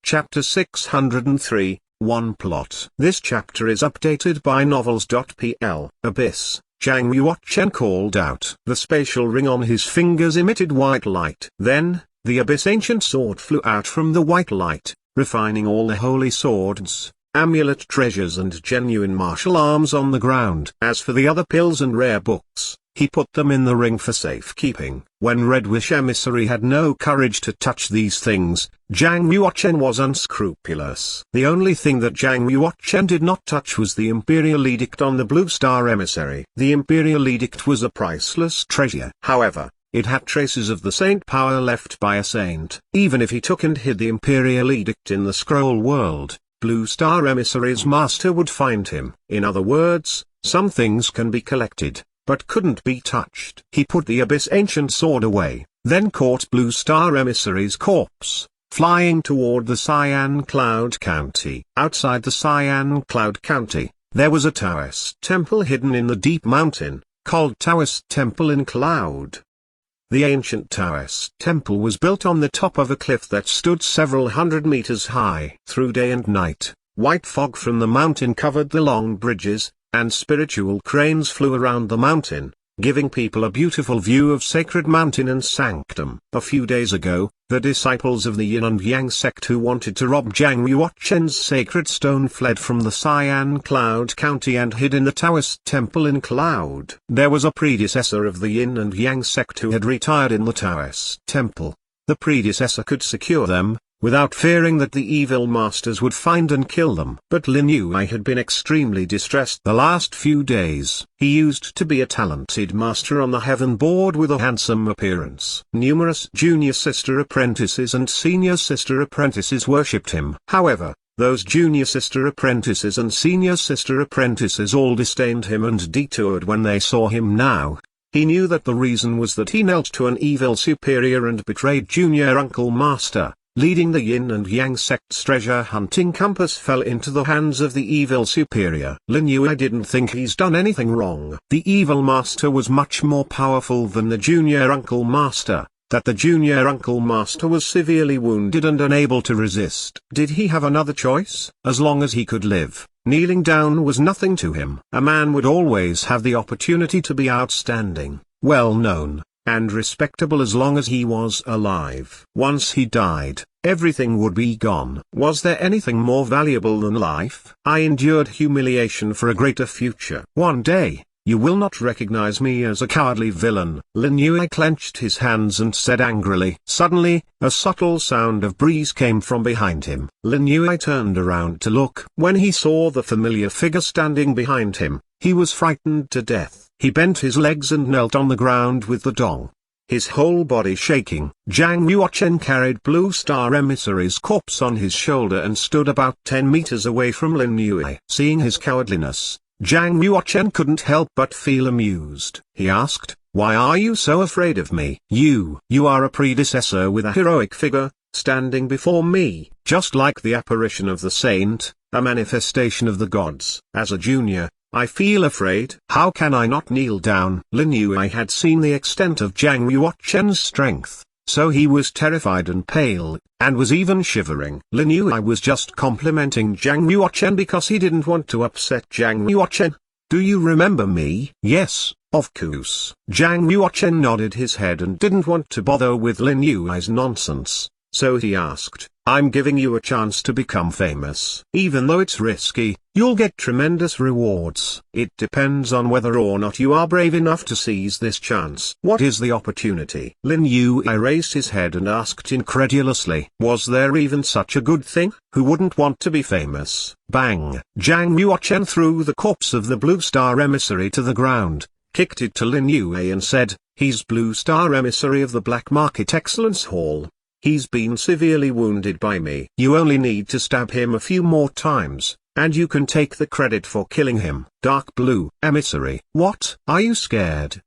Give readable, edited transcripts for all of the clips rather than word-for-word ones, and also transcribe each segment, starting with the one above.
Chapter 603, One Plot. This chapter is updated by novels.pl. Abyss. Jiang Yuochen called out. The spatial ring on his fingers emitted white light. Then, the Abyss ancient sword flew out from the white light, refining all the holy swords, amulet treasures and genuine martial arms on the ground. As for the other pills and rare books, he put them in the ring for safekeeping. When Red Wish Emissary had no courage to touch these things, Jiang Yuochen was unscrupulous. The only thing that Jiang Yuochen did not touch was the Imperial Edict on the Blue Star Emissary. The Imperial Edict was a priceless treasure. However, it had traces of the saint power left by a saint. Even if he took and hid the Imperial Edict in the scroll world, Blue Star Emissary's master would find him. In other words, some things can be collected, but couldn't be touched. He put the Abyss ancient sword away, then caught Blue Star Emissary's corpse, flying toward the Cyan Cloud County. Outside the Cyan Cloud County, there was a Taoist temple hidden in the deep mountain, called Taoist Temple in Cloud. The ancient Taoist temple was built on the top of a cliff that stood several hundred meters high. Through day and night, white fog from the mountain covered the long bridges, and spiritual cranes flew around the mountain, giving people a beautiful view of sacred mountain and sanctum. A few days ago, the disciples of the Yin and Yang sect who wanted to rob Jiang Yuochen's sacred stone fled from the Cyan Cloud County and hid in the Taoist temple in Cloud. There was a predecessor of the Yin and Yang sect who had retired in the Taoist temple. The predecessor could secure them, without fearing that the evil masters would find and kill them. But Lin Yue had been extremely distressed the last few days. He used to be a talented master on the heaven board with a handsome appearance. Numerous junior sister apprentices and senior sister apprentices worshipped him. However, those junior sister apprentices and senior sister apprentices all disdained him and detoured when they saw him now. He knew that the reason was that he knelt to an evil superior and betrayed junior uncle master. Leading the Yin and Yang sect's treasure hunting compass fell into the hands of the evil superior. Lin Yue didn't think he's done anything wrong. The evil master was much more powerful than the junior uncle master, that the junior uncle master was severely wounded and unable to resist. Did he have another choice? As long as he could live, kneeling down was nothing to him. A man would always have the opportunity to be outstanding, well known, and respectable as long as he was alive. Once he died, everything would be gone. Was there anything more valuable than life? I endured humiliation for a greater future. One day, you will not recognize me as a cowardly villain. Lin Yue clenched his hands and said angrily. Suddenly, a subtle sound of breeze came from behind him. Lin Yue turned around to look. When he saw the familiar figure standing behind him, he was frightened to death. He bent his legs and knelt on the ground with the dong, his whole body shaking. Jiang Yuochen carried Blue Star Emissary's corpse on his shoulder and stood about 10 meters away from Lin Yue. Seeing his cowardliness, Jiang Yuochen couldn't help but feel amused. He asked, "Why are you so afraid of me? You are a predecessor with a heroic figure, standing before me, just like the apparition of the saint, a manifestation of the gods. As a junior, I feel afraid. How can I not kneel down?" Lin Yue had seen the extent of Jiang Yuochen's strength, so he was terrified and pale, and was even shivering. Lin Yue was just complimenting Jiang Yuochen because he didn't want to upset Jiang Yuochen. "Do you remember me?" "Yes, of course." Jiang Yuochen nodded his head and didn't want to bother with Lin Yue's nonsense, so he asked, "I'm giving you a chance to become famous. Even though it's risky, you'll get tremendous rewards. It depends on whether or not you are brave enough to seize this chance." "What is the opportunity?" Lin Yue raised his head and asked incredulously. Was there even such a good thing? Who wouldn't want to be famous? Bang! Jiang Yuochen threw the corpse of the Blue Star Emissary to the ground, kicked it to Lin Yue and said, "He's Blue Star Emissary of the Black Market Excellence Hall. He's been severely wounded by me. You only need to stab him a few more times, and you can take the credit for killing him." Dark Blue Emissary. "What? Are you scared?"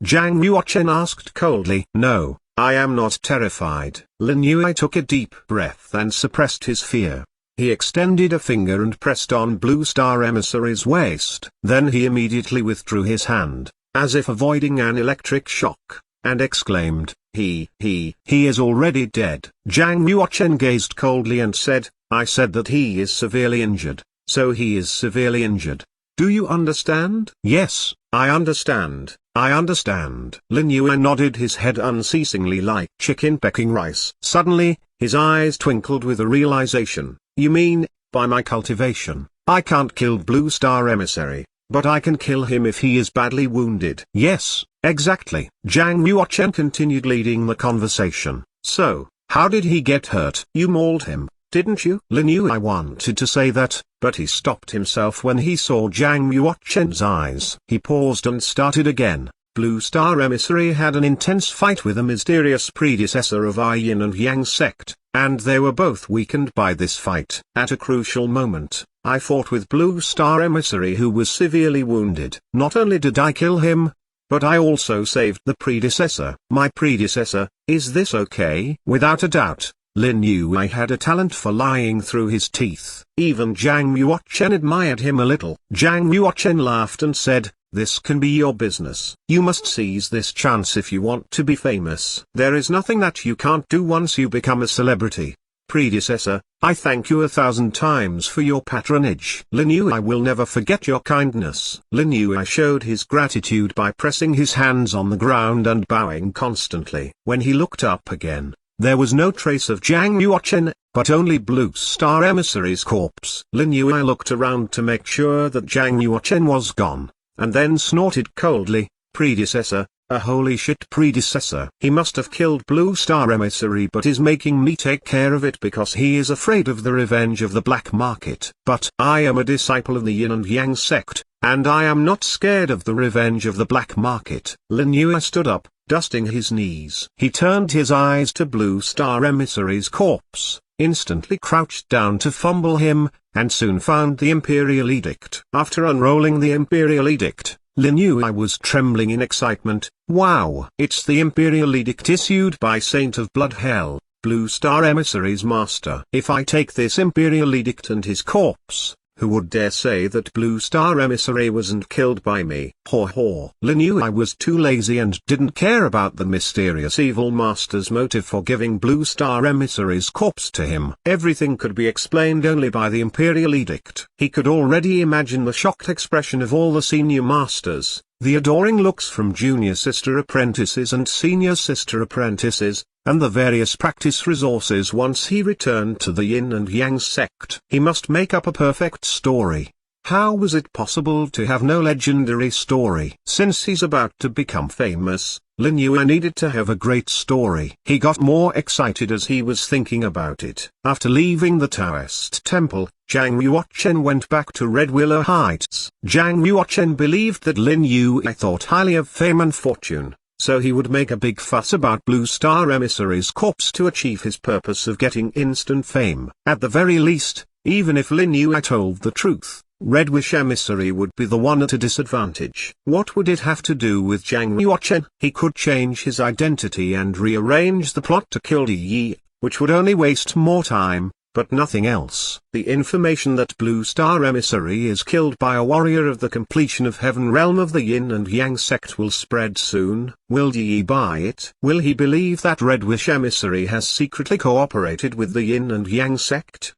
Jiang Yuochen asked coldly. "No, I am not terrified." Lin Yue took a deep breath and suppressed his fear. He extended a finger and pressed on Blue Star Emissary's waist. Then he immediately withdrew his hand, as if avoiding an electric shock, and exclaimed, He is already dead. Zhang Yuochen gazed coldly and said, I said that he is severely injured, so he is severely injured. Do you understand? Yes, I understand. I understand. Lin Yue nodded his head unceasingly like chicken pecking rice. Suddenly, his eyes twinkled with a realization. You mean, by my cultivation, I can't kill Blue Star Emissary, but I can kill him if he is badly wounded. Yes, exactly. Zhang Yuochen continued leading the conversation. So, how did he get hurt? You mauled him, didn't you? Lin Yue wanted to say that, but he stopped himself when he saw Zhang Yuochen's eyes. He paused and started again. Blue Star Emissary had an intense fight with a mysterious predecessor of our Yin and Yang sect, and they were both weakened by this fight. At a crucial moment, I fought with Blue Star Emissary who was severely wounded. Not only did I kill him, but I also saved the predecessor. My predecessor, is this okay? Without a doubt. Lin Yue had a talent for lying through his teeth. Even Zhang Yuochen admired him a little. Zhang Yuochen laughed and said, this can be your business. You must seize this chance if you want to be famous. There is nothing that you can't do once you become a celebrity. Predecessor, I thank you 1,000 times for your patronage. Lin Yue will never forget your kindness. Lin Yue showed his gratitude by pressing his hands on the ground and bowing constantly. When he looked up again, there was no trace of Zhang Yuochen, but only Blue Star Emissary's corpse. Lin Yue looked around to make sure that Zhang Yuochen was gone, and then snorted coldly, predecessor, a holy shit predecessor. He must have killed Blue Star Emissary but is making me take care of it because he is afraid of the revenge of the black market. But I am a disciple of the Yin and Yang sect, and I am not scared of the revenge of the black market. Lin Yue stood up, dusting his knees. He turned his eyes to Blue Star Emissary's corpse, instantly crouched down to fumble him, and soon found the Imperial Edict. After unrolling the Imperial Edict, Lin Yue was trembling in excitement. Wow! It's the Imperial Edict issued by Saint of Blood Hell, Blue Star Emissary's master. If I take this Imperial Edict and his corpse, who would dare say that Blue Star Emissary wasn't killed by me? Haw haw. Lin Yue was too lazy and didn't care about the mysterious evil master's motive for giving Blue Star Emissary's corpse to him. Everything could be explained only by the Imperial Edict. He could already imagine the shocked expression of all the senior masters, the adoring looks from junior sister apprentices and senior sister apprentices, and the various practice resources once he returned to the Yin and Yang sect. He must make up a perfect story. How was it possible to have no legendary story? Since he's about to become famous, Lin Yue needed to have a great story. He got more excited as he was thinking about it. After leaving the Taoist temple, Zhang Yuochen went back to Red Willow Heights. Zhang Yuochen believed that Lin Yue thought highly of fame and fortune, so he would make a big fuss about Blue Star Emissary's corpse to achieve his purpose of getting instant fame. At the very least, even if Lin Yue told the truth, Red Wish Emissary would be the one at a disadvantage. What would it have to do with Zhang Yuochen? He could change his identity and rearrange the plot to kill Di Yi, which would only waste more time, but nothing else. The information that Blue Star Emissary is killed by a warrior of the completion of Heaven Realm of the Yin and Yang sect will spread soon. Will Di Yi buy it? Will he believe that Red Wish Emissary has secretly cooperated with the Yin and Yang sect?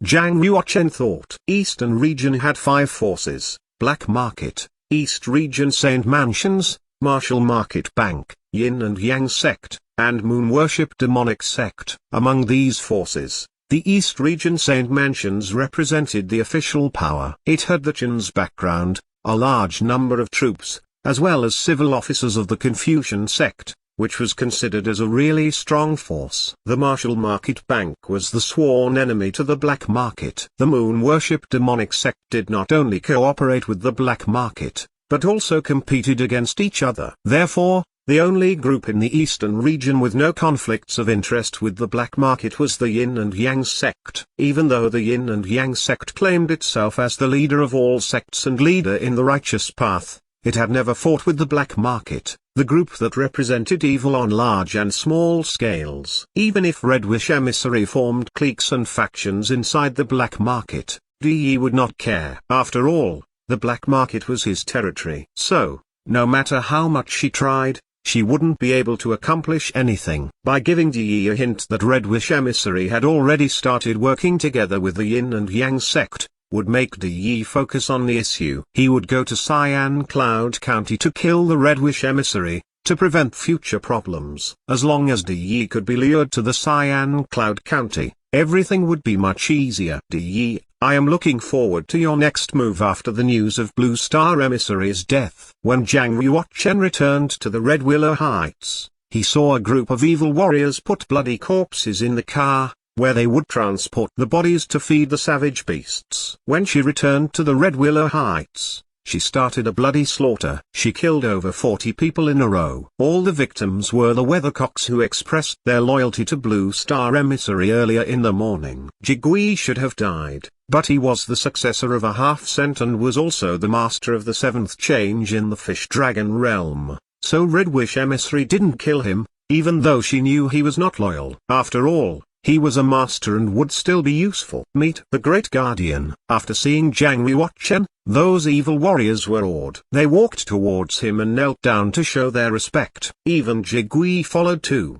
Zhang Yuochen thought. Eastern region had 5 forces: Black Market, East Region Saint Mansions, Martial Market Bank, Yin and Yang sect, and Moon Worship Demonic sect. Among these forces, the East Region Saint Mansions represented the official power. It had the Qin's background, a large number of troops, as well as civil officers of the Confucian sect, which was considered as a really strong force. The Martial Market Bank was the sworn enemy to the Black Market. The Moon Worship Demonic sect did not only cooperate with the Black Market, but also competed against each other. Therefore, the only group in the Eastern region with no conflicts of interest with the Black Market was the Yin and Yang sect. Even though the Yin and Yang sect claimed itself as the leader of all sects and leader in the righteous path, it had never fought with the Black Market, the group that represented evil on large and small scales. Even if Red Wish Emissary formed cliques and factions inside the Black Market, Di Yi would not care. After all, the Black Market was his territory. So, no matter how much she tried, she wouldn't be able to accomplish anything. By giving Yi a hint that Red Wish Emissary had already started working together with the Yin and Yang sect, would make Yi focus on the issue. He would go to Cyan Cloud County to kill the Red Wish Emissary, to prevent future problems. As long as Yi could be lured to the Cyan Cloud County, everything would be much easier. Yi, I am looking forward to your next move after the news of Blue Star Emissary's death. When Jiang Yuochen returned to the Red Willow Heights, he saw a group of evil warriors put bloody corpses in the car, where they would transport the bodies to feed the savage beasts. When she returned to the Red Willow Heights, she started a bloody slaughter. She killed over 40 people in a row. All the victims were the weathercocks who expressed their loyalty to Blue Star Emissary earlier in the morning. Jigui should have died, but he was the successor of a half-cent and was also the master of the 7th change in the Fish Dragon realm, so Red Wish Emissary didn't kill him, even though she knew he was not loyal. After all, he was a master and would still be useful. Meet the Great Guardian. After seeing Jiang Yuochen, those evil warriors were awed. They walked towards him and knelt down to show their respect. Even Jigui followed too.